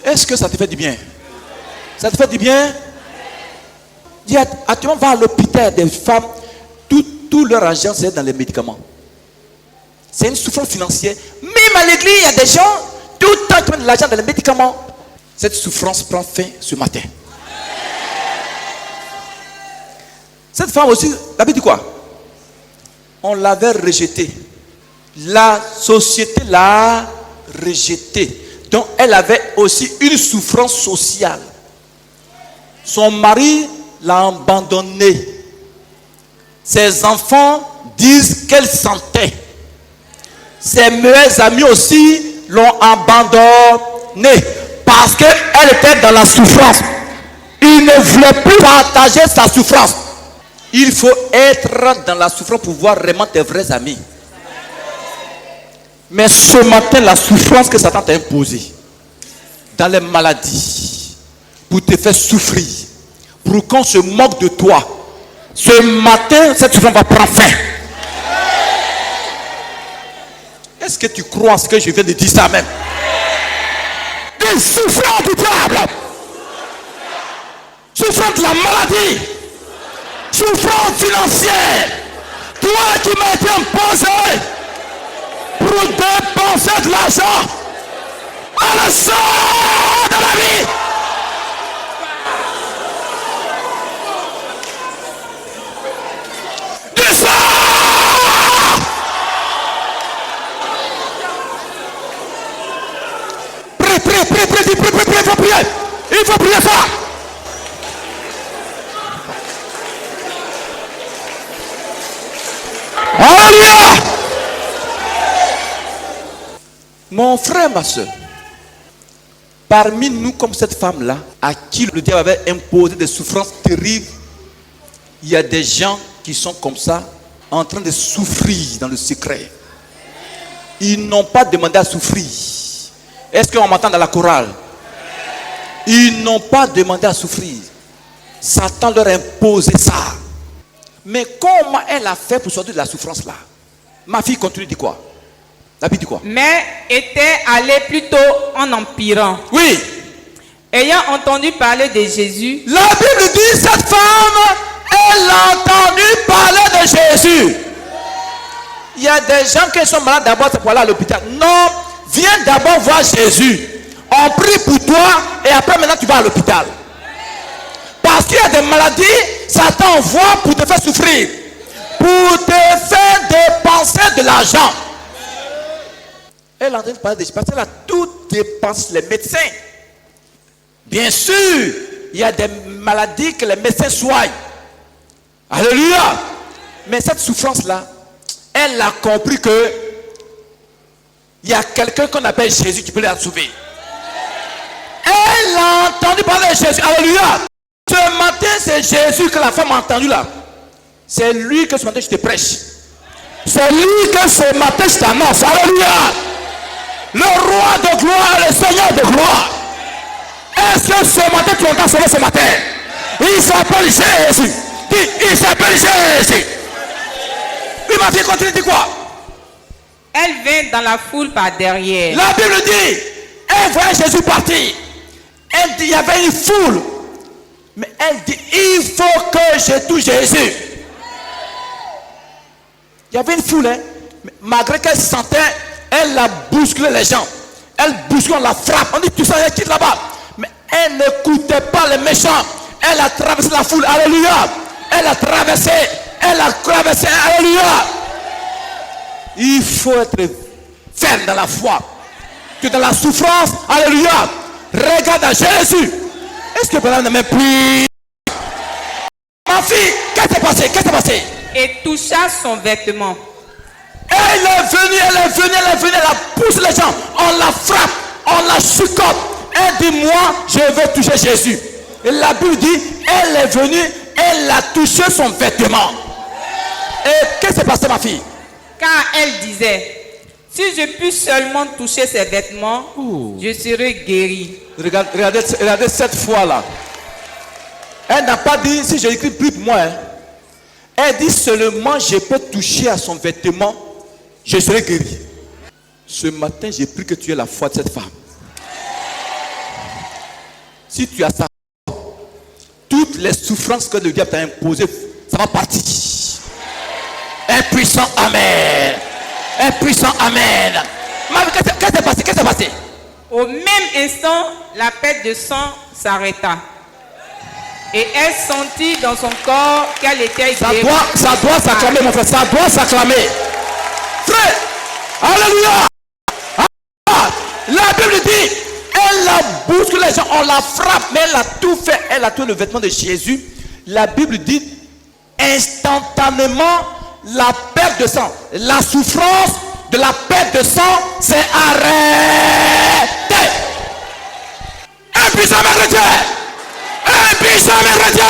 Est-ce que ça te fait du bien? Ça te fait du bien? Dis, actuellement, va à l'hôpital des femmes, tout leur argent, c'est dans les médicaments. C'est une souffrance financière. Même à l'église, il y a des gens, tout le temps, qui mettent de l'argent dans les médicaments. Cette souffrance prend fin ce matin. Cette femme aussi, la Bible dit quoi? On l'avait rejetée. La société l'a rejetée. Donc, elle avait aussi une souffrance sociale. Son mari l'a abandonnée. Ses enfants disent qu'elle sentait. Ses meilleurs amis aussi l'ont abandonnée parce qu'elle était dans la souffrance. Il ne voulait plus partager sa souffrance. Il faut être dans la souffrance pour voir vraiment tes vrais amis. Mais ce matin, la souffrance que Satan t'a imposée dans les maladies, pour te faire souffrir, pour qu'on se moque de toi, ce matin, cette souffrance va prendre fin. Est-ce que tu crois à ce que je viens de dire ça même? Des souffrances du diable, souffrance de la maladie, souffrance financière, toi qui m'as été imposé pour dépenser de l'argent à la sorte de la vie. Descends! Prie, il faut prier. Il faut prier ça. Alléluia! Mon frère, ma soeur, parmi nous, comme cette femme-là, à qui le diable avait imposé des souffrances terribles, il y a des gens qui sont comme ça, en train de souffrir dans le secret. Ils n'ont pas demandé à souffrir. Est-ce qu'on m'entend dans la chorale? Ils n'ont pas demandé à souffrir. Satan leur a imposé ça. Mais comment elle a fait pour sortir de la souffrance là? Ma fille continue de dire quoi? La Bible dit quoi? Mais était allé plutôt en empirant. Oui. Ayant entendu parler de Jésus. La Bible dit cette femme, elle a entendu parler de Jésus. Il y a des gens qui sont malades d'abord, c'est pour aller à l'hôpital. Non, viens d'abord voir Jésus. On prie pour toi et après maintenant tu vas à l'hôpital. Parce qu'il y a des maladies, Satan envoie pour te faire souffrir. Pour te faire dépenser de l'argent. Elle est en train de parler de Jésus parce qu'elle a tout dépensé les médecins. Bien sûr, il y a des maladies que les médecins soignent. Alléluia. Mais cette souffrance-là, elle a compris que il y a quelqu'un qu'on appelle Jésus qui peut la sauver. Elle a entendu parler de Jésus. Alléluia. Ce matin, c'est Jésus que la femme a entendu là. C'est lui que ce matin je te prêche. C'est lui que ce matin je t'annonce. Alléluia. Le roi de gloire, le Seigneur de gloire. Est-ce que ce matin tu entends sonner ce matin? Il s'appelle Jésus. Il s'appelle Jésus. Oui, ma fille continue, dit quoi? Elle vint dans la foule par derrière. La Bible dit, elle voyait Jésus partir. Elle dit, il y avait une foule. Mais elle dit, il faut que je touche Jésus. Il y avait une foule, hein? Mais malgré qu'elle sentait, elle a bousculé les gens. Elle bouscule, on la frappe. On dit, tu sais, elle quitte là-bas. Mais elle n'écoutait pas les méchants. Elle a traversé la foule. Alléluia. Elle a traversé. Elle a traversé. Alléluia. Il faut être ferme dans la foi. Tu es dans la souffrance. Alléluia. Regarde à Jésus. Est-ce que pendant ne même plus? Ma fille, qu'est-ce qui s'est passé? Qu'est-ce qui s'est passé? Et toucha son vêtement. Elle est venue, elle a poussé les gens. On la frappe, on la chicote. Elle dit, moi, je veux toucher Jésus. Et la Bible dit, elle est venue, elle a touché son vêtement. Et qu'est-ce qui s'est passé, ma fille? Car elle disait, si je puis seulement toucher ses vêtements, je serai guérie. Regardez cette fois-là. Elle n'a pas dit, si je écris plus pour moi. Hein. Elle dit seulement, je peux toucher à son vêtement, je serai guéri. Ce matin, j'ai pris que tu aies la foi de cette femme. Si tu as ça, toutes les souffrances que le diable t'a imposées, ça va partir. Un puissant amen. Un puissant amen. Qu'est-ce qui s'est passé? Qu'est-ce qui s'est passé? Au même instant, la perte de sang s'arrêta. Et elle sentit dans son corps qu'elle était guérie. Ça doit s'acclamer, mon frère. Ça doit s'acclamer. Frère, alléluia. Ah, la Bible dit, elle a bousculé les gens, on la frappe, mais elle a tout fait. Elle a tout le vêtement de Jésus. La Bible dit, instantanément, la perte de sang, la souffrance de la perte de sang s'est arrêtée. Un puissant chrétien. Un puissant chrétien.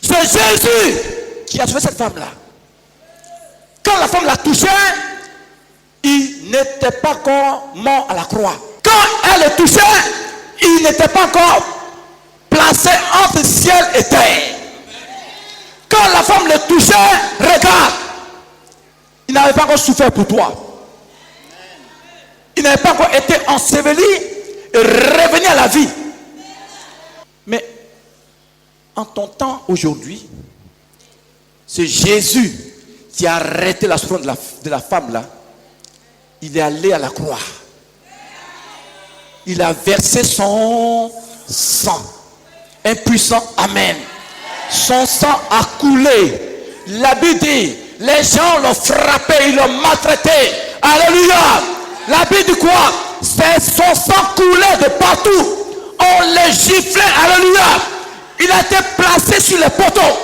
C'est Jésus qui a sauvé cette femme-là. Quand la femme l'a touché, il n'était pas encore mort à la croix. Quand elle le touchait, il n'était pas encore placé entre ciel et terre. Quand la femme le touchait, regarde, il n'avait pas encore souffert pour toi. Il n'avait pas encore été enseveli et revenu à la vie. Mais en ton temps aujourd'hui, c'est Jésus qui a arrêté la souffrance de la femme là. Il est allé à la croix. Il a versé son sang. Un puissant amen. Son sang a coulé. La Bible dit, les gens l'ont frappé, ils l'ont maltraité. Alléluia. La Bible dit quoi? C'est son sang coulait de partout. On les giflait. Alléluia. Il a été placé sur les poteaux.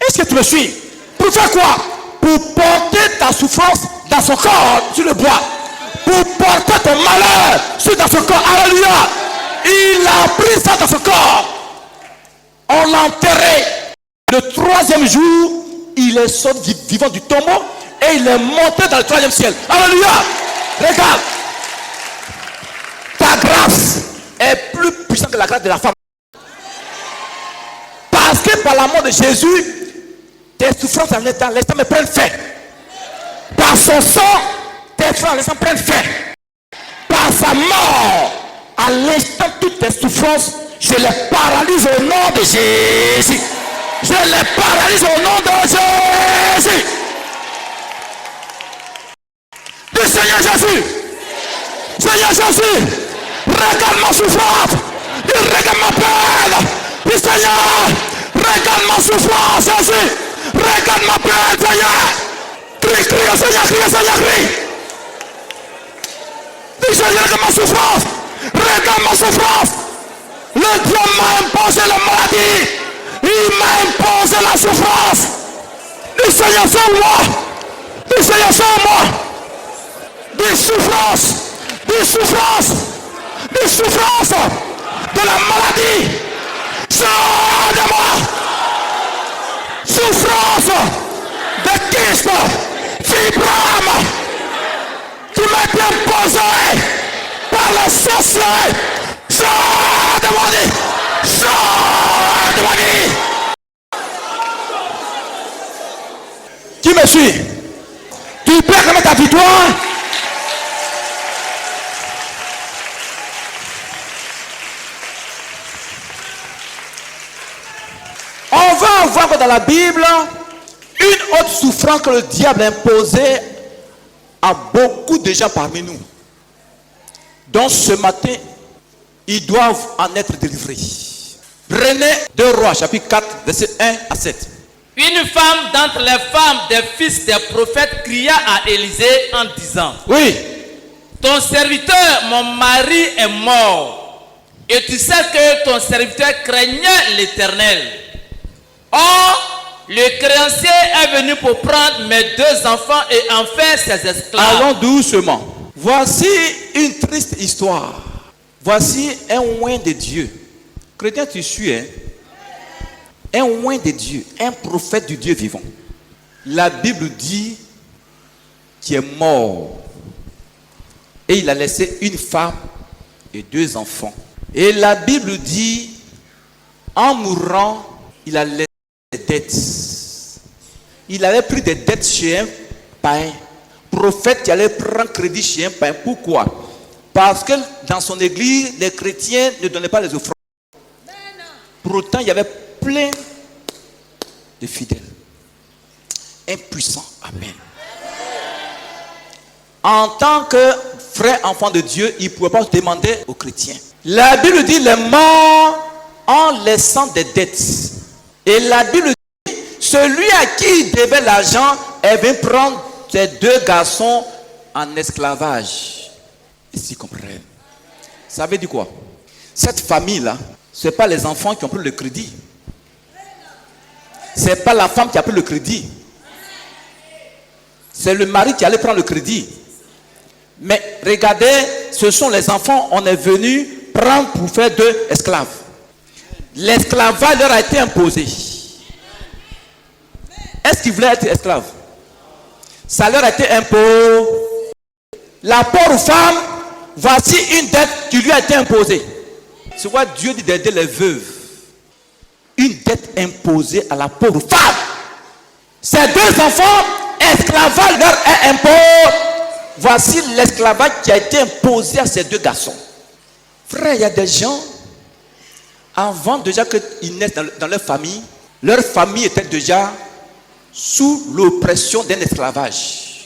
Est-ce que tu me suis? Pour faire quoi? Pour porter ta souffrance dans son corps sur le bois. Pour porter ton malheur dans son corps. Alléluia. Il a pris ça dans son corps. On l'a enterré. Le troisième jour, il est sorti vivant du tombeau et il est monté dans le troisième ciel. Alléluia. Regarde. Ta grâce est plus puissante que la grâce de la femme. Parce que par la mort de Jésus, tes souffrances en l'instant me prennent fin. Par son sang, tes souffrances en l'instant prennent fin. Par sa mort, à l'instant, toutes tes souffrances, je les paralyse au nom de Jésus. Je les paralyse au nom de Jésus. Du Seigneur Jésus. Seigneur Jésus, regarde ma souffrance. Regarde ma peine. Du Seigneur, regarde ma souffrance, Jésus. Regarde ma peine, Seigneur. Crie, crie au Seigneur, crie au Seigneur, crie. Du Seigneur, regarde ma souffrance. Regarde ma souffrance. Le diable m'a imposé la maladie. Il m'a imposé la souffrance. Du Seigneur, sauve-moi. Du Seigneur, sauve-moi. Des souffrances. Des souffrances. Des souffrances. De la maladie. Sors de moi. Souffrance. De kyste. Fibrome. Qui m'a été imposé par le sorcier. Sors de moi. Sors de moi. Qui me suit? Tu peux acclamer ta victoire? On va voir que dans la Bible, une autre souffrance que le diable a imposée à beaucoup de gens parmi nous. Donc ce matin, ils doivent en être délivrés. Prenez 2 Rois, chapitre 4, verset 1 à 7. Une femme d'entre les femmes des fils des prophètes cria à Élisée en disant: Oui. Ton serviteur, mon mari, est mort. Et tu sais que ton serviteur craignait l'Éternel. Or, le créancier est venu pour prendre mes 2 enfants et en faire ses esclaves. Allons doucement. Voici une triste histoire. Voici un oint de Dieu. Chrétien, tu suis, hein? Un oint de Dieu, un prophète du Dieu vivant. La Bible dit qu'il est mort. Et il a laissé une femme et 2 enfants. Et la Bible dit, en mourant, il a laissé des dettes. Il avait pris des dettes chez un païen. Prophète qui allait prendre crédit chez un païen. Pourquoi? Parce que dans son église, les chrétiens ne donnaient pas les offrandes. Pour autant, il y avait plein de fidèles. Impuissants. Amen. En tant que frère enfant de Dieu, il ne pouvait pas demander aux chrétiens. La Bible dit les morts en laissant des dettes. Et la Bible dit celui à qui il devait l'argent est venu prendre ces 2 garçons en esclavage. Ici, comprennent. Ça veut dire quoi? Cette famille-là, ce n'est pas les enfants qui ont pris le crédit. Ce n'est pas la femme qui a pris le crédit. C'est le mari qui allait prendre le crédit. Mais regardez, ce sont les enfants, on est venu prendre pour faire 2 esclaves. L'esclavage leur a été imposé. Est-ce qu'ils voulaient être esclaves? Ça leur a été imposé. La pauvre femme, voici une dette qui lui a été imposée. C'est pourquoi Dieu dit d'aider les veuves. Une dette imposée à la pauvre femme. Ces 2 enfants, esclavage leur est imposé. Voici l'esclavage qui a été imposé à ces 2 garçons. Frère, il y a des gens, avant déjà qu'ils naissent dans leur famille était déjà sous l'oppression d'un esclavage.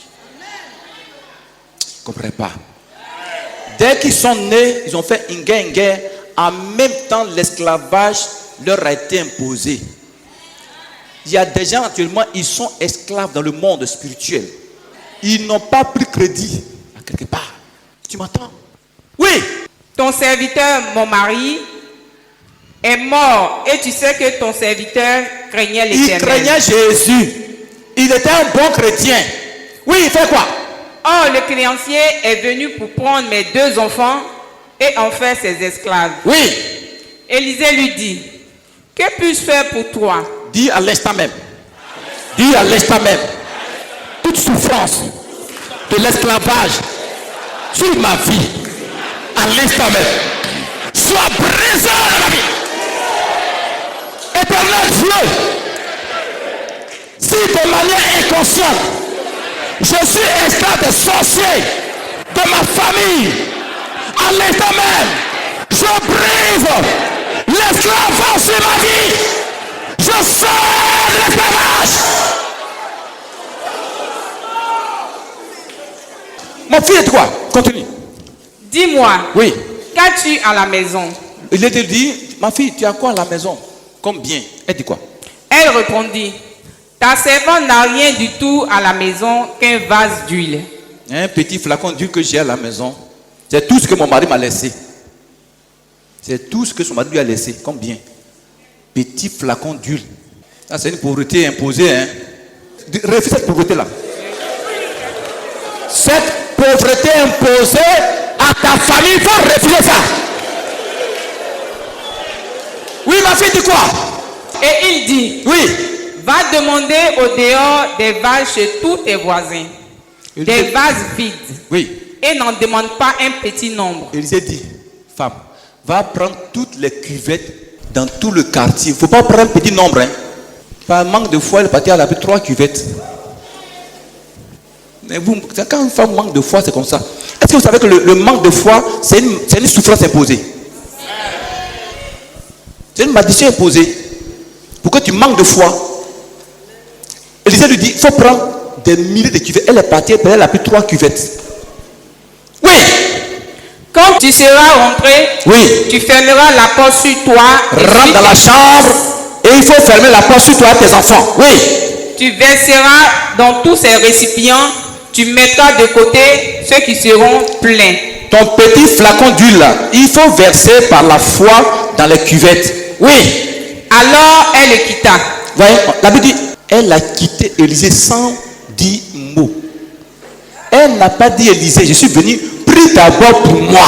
Vous ne comprenez pas? Dès qu'ils sont nés, ils ont fait une guerre. En même temps, l'esclavage leur a été imposé. Il y a des gens actuellement, ils sont esclaves dans le monde spirituel. Ils n'ont pas pris crédit à quelque part. Tu m'entends? Oui. Ton serviteur, mon mari, est mort et tu sais que ton serviteur craignait l'Éternel. Il craignait Jésus. Il était un bon chrétien. Oui, il fait quoi? Or, le créancier est venu pour prendre mes 2 enfants et en faire ses esclaves. Oui. Élisée lui dit, que puis-je faire pour toi? Dis à l'instant même. Dis à l'instant même. Toute souffrance de l'esclavage sur ma vie, à l'instant même, soit brisée dans ma vie. Éternel Dieu, si de manière inconsciente, je suis esclave des sorciers de ma famille, à l'instant même, je brise l'esclavage sur ma vie. Je sors de l'esclavage. Mon fils est quoi? Continue. Dis-moi, Oui. qu'as-tu à la maison? Il était dit, ma fille, tu as quoi à la maison? Combien? Elle dit quoi? Elle répondit, ta servante n'a rien du tout à la maison qu'un vase d'huile. Un petit flacon d'huile que j'ai à la maison. C'est tout ce que mon mari m'a laissé. C'est tout ce que son mari lui a laissé. Combien? Petit flacon d'huile. Ça, c'est une pauvreté imposée. Hein? Refuse cette pauvreté-là. Cette pauvreté imposée à ta famille, il faut refuser ça. Oui, ma fille dit quoi? Et il dit, Oui. va demander au dehors des vases chez tous tes voisins, des vases vides, Oui. et n'en demande pas un petit nombre. Élisée dit, femme, va prendre toutes les cuvettes dans tout le quartier. Il ne faut pas prendre un petit nombre. Hein. Par manque de foi, elle est partie à la 3 cuvettes. Mais vous, quand une femme manque de foi, c'est comme ça. Est-ce que vous savez que le manque de foi, c'est une souffrance imposée? C'est une malédiction imposée. Pourquoi tu manques de foi? Élisée lui dit, il faut prendre des milliers de cuvettes. Elle est partie, elle a pris 3 cuvettes. Oui. Quand tu seras rentré, Oui. tu fermeras la porte sur toi. Rentre dans la chambre et il faut fermer la porte sur toi et tes enfants. Oui. Tu verseras dans tous ces récipients, tu mettras de côté ceux qui seront pleins. Ton petit flacon d'huile, il faut verser par la foi dans les cuvettes. Oui. Alors elle le quitta. Voyez, la Bible dit, elle a quitté Élisée sans dire mot. Elle n'a pas dit Élisée, je suis venu, prie d'abord pour moi.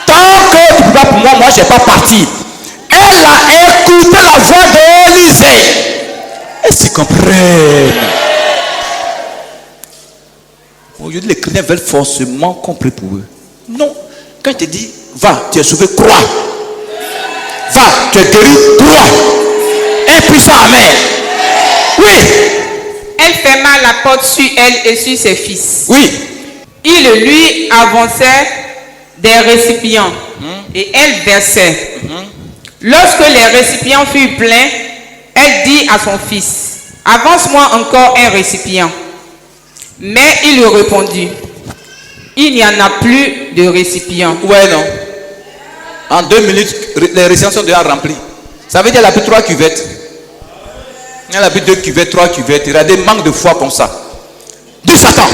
Tant que tu ne peux pas pour moi, moi je ne vais pas partir. Elle a écouté la voix d'Élisée. Est-ce qu'ils comprennent? Aujourd'hui, les chrétiens veulent forcément qu'on prie pour eux. Non. Quand il te dit, va, tu es sauvé, crois. Va, tu es guéri, crois. Impuissant, amen. Oui. Elle ferma la porte sur elle et sur ses fils. Oui. Il lui avançait des récipients et elle versait. Lorsque les récipients furent pleins, elle dit à son fils, avance-moi encore un récipient. Mais il lui répondit, il n'y en a plus de récipients. Ouais, non. En 2 minutes, les récipients sont déjà remplis. Ça veut dire qu'elle a plus 3 cuvettes. Elle a plus 2 cuvettes, 3 cuvettes. Il y a des manques de foi comme ça. Dis Satan,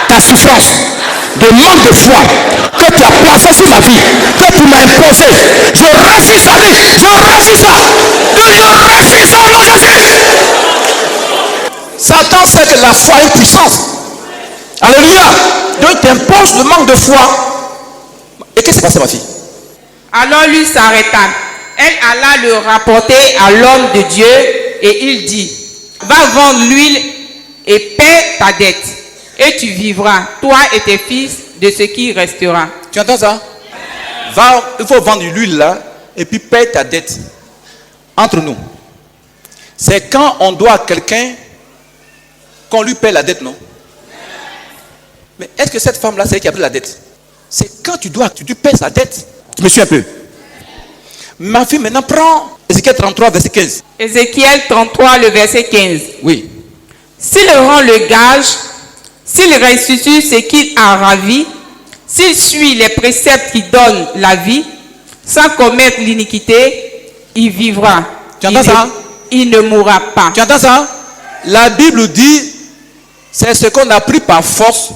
ta souffrance de manque de foi que tu as placé sur ma vie, que tu m'as imposé, je refuse ça, je refuse ça, je refuse ça au nom de Jésus. Satan sait que la foi est puissance. Alléluia. Donc il t'impose le manque de foi. Et qu'est-ce qui s'est passé, ma fille? Alors lui s'arrêta. Elle alla le rapporter à l'homme de Dieu et il dit, va vendre l'huile et paie ta dette. Et tu vivras, toi et tes fils, de ce qui restera. Tu entends ça? Va, il faut vendre l'huile là et puis paie ta dette. Entre nous, c'est quand on doit à quelqu'un qu'on lui paie la dette, non? Mais est-ce que cette femme là c'est elle qui a pris la dette? C'est quand tu paies sa dette. Tu me suis un peu? Ma fille maintenant prend Ézéchiel 33 verset 15. Ézéchiel 33 le verset 15. Oui. S'il rend le gage, s'il restitue ce qu'il a ravi, s'il suit les préceptes qui donnent la vie, sans commettre l'iniquité, il vivra. Tu entends ça? Il ne mourra pas. Tu entends ça? La Bible dit, c'est ce qu'on a pris par force,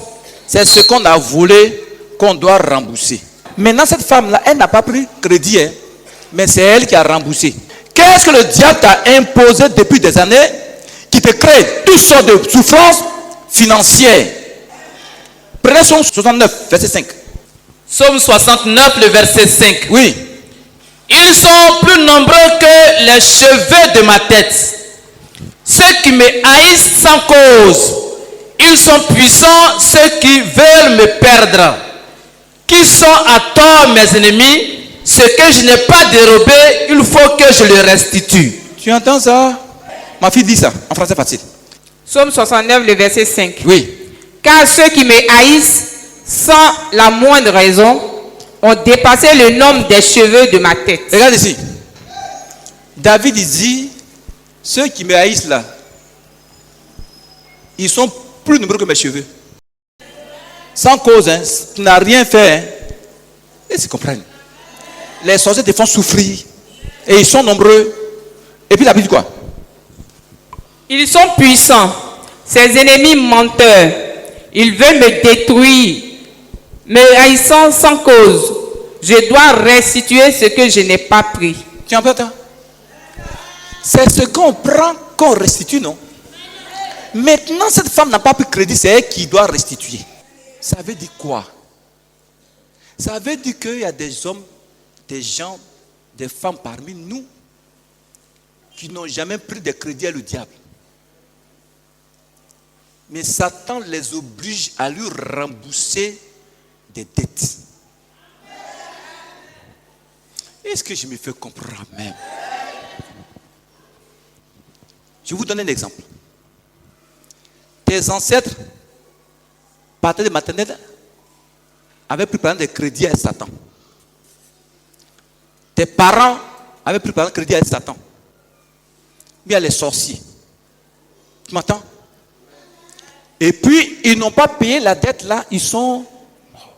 c'est ce qu'on a volé qu'on doit rembourser. Maintenant, cette femme-là, elle n'a pas pris crédit, hein, mais c'est elle qui a remboursé. Qu'est-ce que le diable t'a imposé depuis des années qui te crée toutes sortes de souffrances financières? Prenez Psaume 69, verset 5. Psaume 69, le verset 5. Oui. Ils sont plus nombreux que les cheveux de ma tête. Ceux qui me haïssent sans cause. Ils sont puissants, ceux qui veulent me perdre. Qui sont à tort mes ennemis. Ce que je n'ai pas dérobé, il faut que je le restitue. Tu entends ça? Ma fille dit ça en français facile. Psaume 69, le verset 5. Oui. Car ceux qui me haïssent sans la moindre raison ont dépassé le nombre des cheveux de ma tête. Regarde ici. David dit, ceux qui me haïssent là, ils sont plus nombreux que mes cheveux. Sans cause, hein, tu n'as rien fait. Hein. Et ils comprennent. Les sorciers te font souffrir. Et ils sont nombreux. Et puis la Bible dit quoi? Ils sont puissants, ses ennemis menteurs. Ils veulent me détruire, me haïssant sans cause. Je dois restituer ce que je n'ai pas pris. Tu entends ça? C'est ce qu'on prend qu'on restitue, non? Maintenant, cette femme n'a pas pris crédit, c'est elle qui doit restituer. Ça veut dire quoi? Ça veut dire qu'il y a des hommes, des gens, des femmes parmi nous qui n'ont jamais pris de crédit à le diable. Mais Satan les oblige à lui rembourser des dettes. Est-ce que je me fais comprendre même? Je vais vous donner un exemple. Tes ancêtres, partant de maternelle, avaient pris par exemple des crédits à Satan. Tes parents avaient pris par exemple crédit à Satan. Il y a les sorciers. Tu m'entends? Et puis, ils n'ont pas payé la dette là, ils sont morts.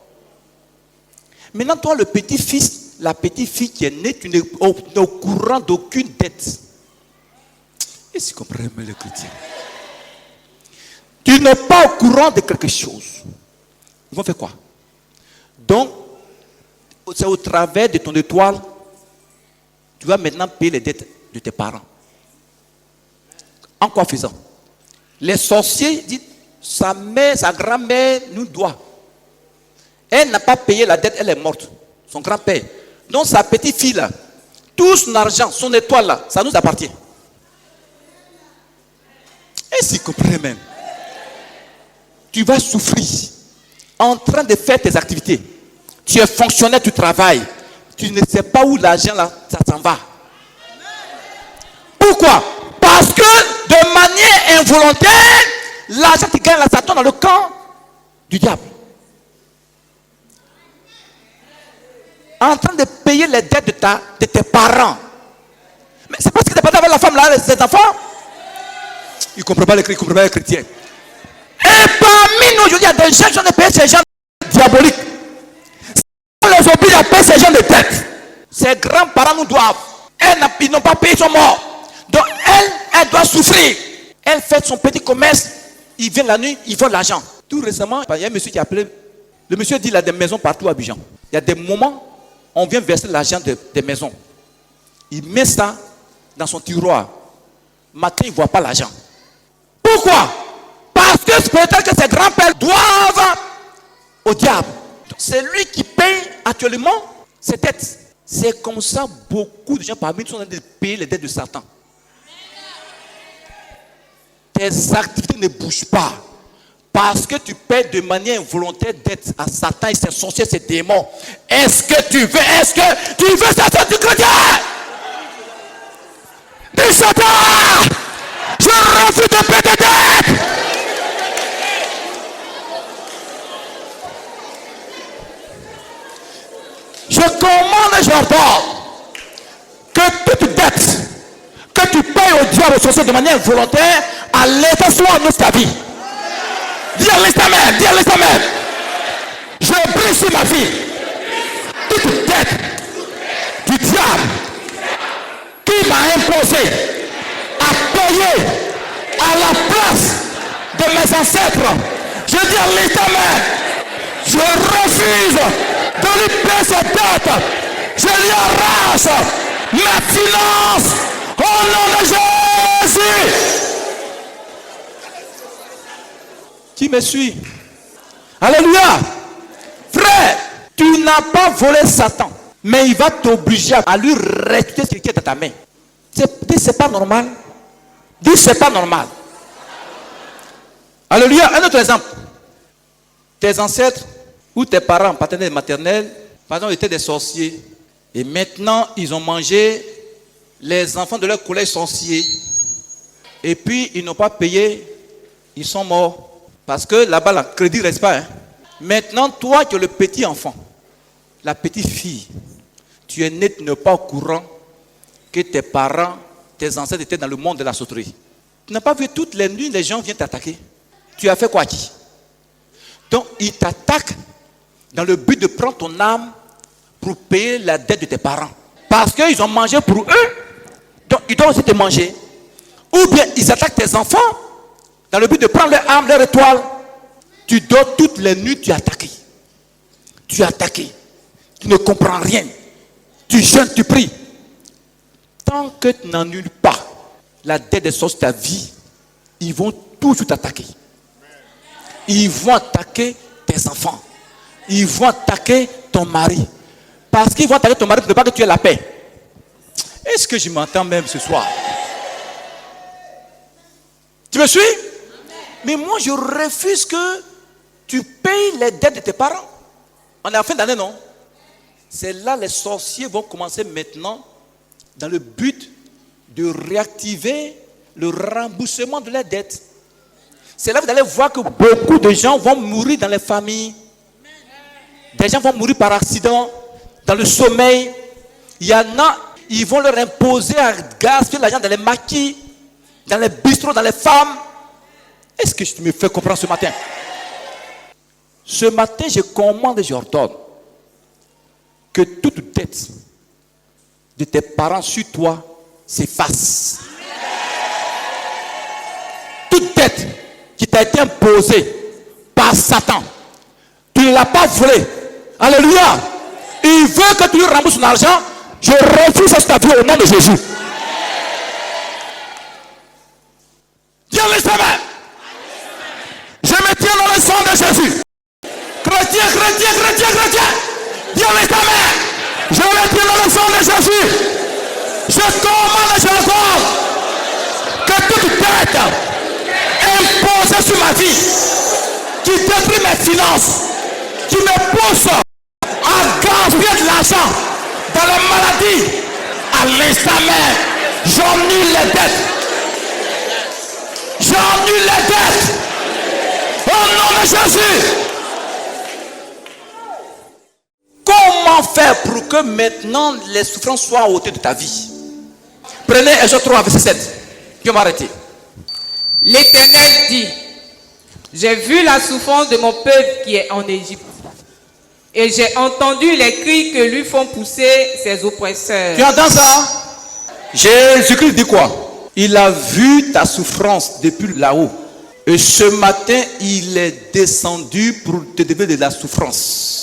Maintenant, toi, le petit-fils, la petite-fille qui est née, tu n'es au courant d'aucune dette. Est-ce que vous comprenez le chrétien? Tu n'es pas au courant de quelque chose. Ils vont faire quoi? Donc, c'est au travers de ton étoile, tu vas maintenant payer les dettes de tes parents. En quoi faisant? Les sorciers disent, sa mère, sa grand-mère nous doit. Elle n'a pas payé la dette, elle est morte. Son grand-père. Donc sa petite fille là, tout son argent, son étoile là, ça nous appartient. Et si vous comprenez même, tu vas souffrir en train de faire tes activités. Tu es fonctionnaire, tu travailles. Tu ne sais pas où l'argent là, ça s'en va. Pourquoi? Parce que de manière involontaire, l'argent qui gagne là, ça tombe dans le camp du diable. En train de payer les dettes de tes parents. Mais c'est parce que tu n'es pas avec la femme là, cet enfant. Il ne comprend pas les chrétiens. Et parmi nous, il y a des gens qui ont payé ces gens diaboliques. On les oblige à payer ces gens de dettes. Ses grands-parents nous doivent. Ils n'ont pas payé, ils sont morts. Donc elle doit souffrir. Elle fait son petit commerce. Il vient la nuit, il vole l'argent. Tout récemment, il y a un monsieur qui a appelé. Le monsieur dit qu'il a des maisons partout à Abidjan. Il y a des moments, on vient verser l'argent des maisons. Il met ça dans son tiroir. Matin, il ne voit pas l'argent. Pourquoi? Parce que peut-être que ses grands-pères doivent au diable. C'est lui qui paye actuellement ses dettes. C'est comme ça, beaucoup de gens parmi nous sont en train de payer les dettes de Satan. Tes activités ne bougent pas. Parce que tu paies de manière involontaire dettes à Satan et ses sorciers, ses démons. Est-ce que tu veux Satan du chrétien? Dis Satan, je refuse de payer tes dettes. Je commande et j'ordonne que toute dette que tu payes au diable, au sorcier de manière volontaire, à l'état soit en ta vie. Dis à l'instant même, dis à l'instant même. Je brise sur ma vie toute dette du diable qui m'a imposé à payer à la place de mes ancêtres. Je dis à l'instant même, je refuse de lui payer ses dettes. Je lui arrache ma finance au nom de Jésus. Qui me suit? Alléluia. Frère, tu n'as pas volé Satan, mais il va t'obliger à lui restituer ce qui est dans ta main. Dis, c'est pas normal. Dis, c'est pas normal. Alléluia. Un autre exemple. Tes ancêtres ou tes parents, paternels et maternels, par exemple, étaient des sorciers. Et maintenant, ils ont mangé les enfants de leur collège sorcier. Et puis, ils n'ont pas payé. Ils sont morts. Parce que là-bas, le crédit ne reste pas. Hein. Maintenant, toi, tu es le petit enfant, la petite fille. Tu es né, tu n'es pas au courant que tes parents, tes ancêtres étaient dans le monde de la sauterie. Tu n'as pas vu toutes les nuits, les gens viennent t'attaquer. Tu as fait quoi qui? Donc, ils t'attaquent dans le but de prendre ton âme pour payer la dette de tes parents. Parce qu'ils ont mangé pour eux, donc ils doivent aussi te manger. Ou bien, ils attaquent tes enfants dans le but de prendre leur âme, leur étoile. Tu dors toutes les nuits, tu es attaqué. Tu es attaqué. Tu ne comprends rien. Tu jeûnes, tu pries. Tant que tu n'annules pas la dette des sorciers de ta vie, ils vont toujours t'attaquer. Ils vont attaquer tes enfants. Ils vont attaquer ton mari. Parce qu'ils vont attaquer ton mari pour ne pas que tu aies la paix. Est-ce que je m'entends même ce soir? Tu me suis? Mais moi, je refuse que tu payes les dettes de tes parents. On est en fin d'année, non? C'est là les sorciers vont commencer maintenant dans le but de réactiver le remboursement de leurs dettes. C'est là que vous allez voir que beaucoup de gens vont mourir dans les familles. Des gens vont mourir par accident, dans le sommeil. Il y en a, ils vont leur imposer à gaspiller l'argent dans les maquis, dans les bistrots, dans les femmes. Est-ce que tu me fais comprendre ce matin? Ce matin, je commande et j'ordonne que toute dette de tes parents sur toi s'efface. Toute dette qui t'a été imposée par Satan, tu ne l'as pas volée. Alléluia. Il veut que tu lui rembourses son argent. Je refuse cette vie au nom de Jésus. Dieu le savait. Je me tiens dans le sang de Jésus. Chrétien, chrétien, chrétien, chrétien. Dieu le savait. Je me tiens dans le sang de Jésus. Je commande et je ordonne que toute dette imposée sur ma vie, qui détruit mes finances, qui me pousse à gaspiller de l'argent dans la maladie, à l'instant même, j'annule les dettes. J'annule les dettes. Au nom de Jésus, faire pour que maintenant les souffrances soient à hauteur de ta vie? Prenez Exode 3, verset 7. Puis on va arrêter. L'Éternel dit, j'ai vu la souffrance de mon peuple qui est en Égypte. Et j'ai entendu les cris que lui font pousser ses oppresseurs. Tu entends ça? Jésus-Christ dit quoi? Il a vu ta souffrance depuis là-haut. Et ce matin, il est descendu pour te donner de la souffrance.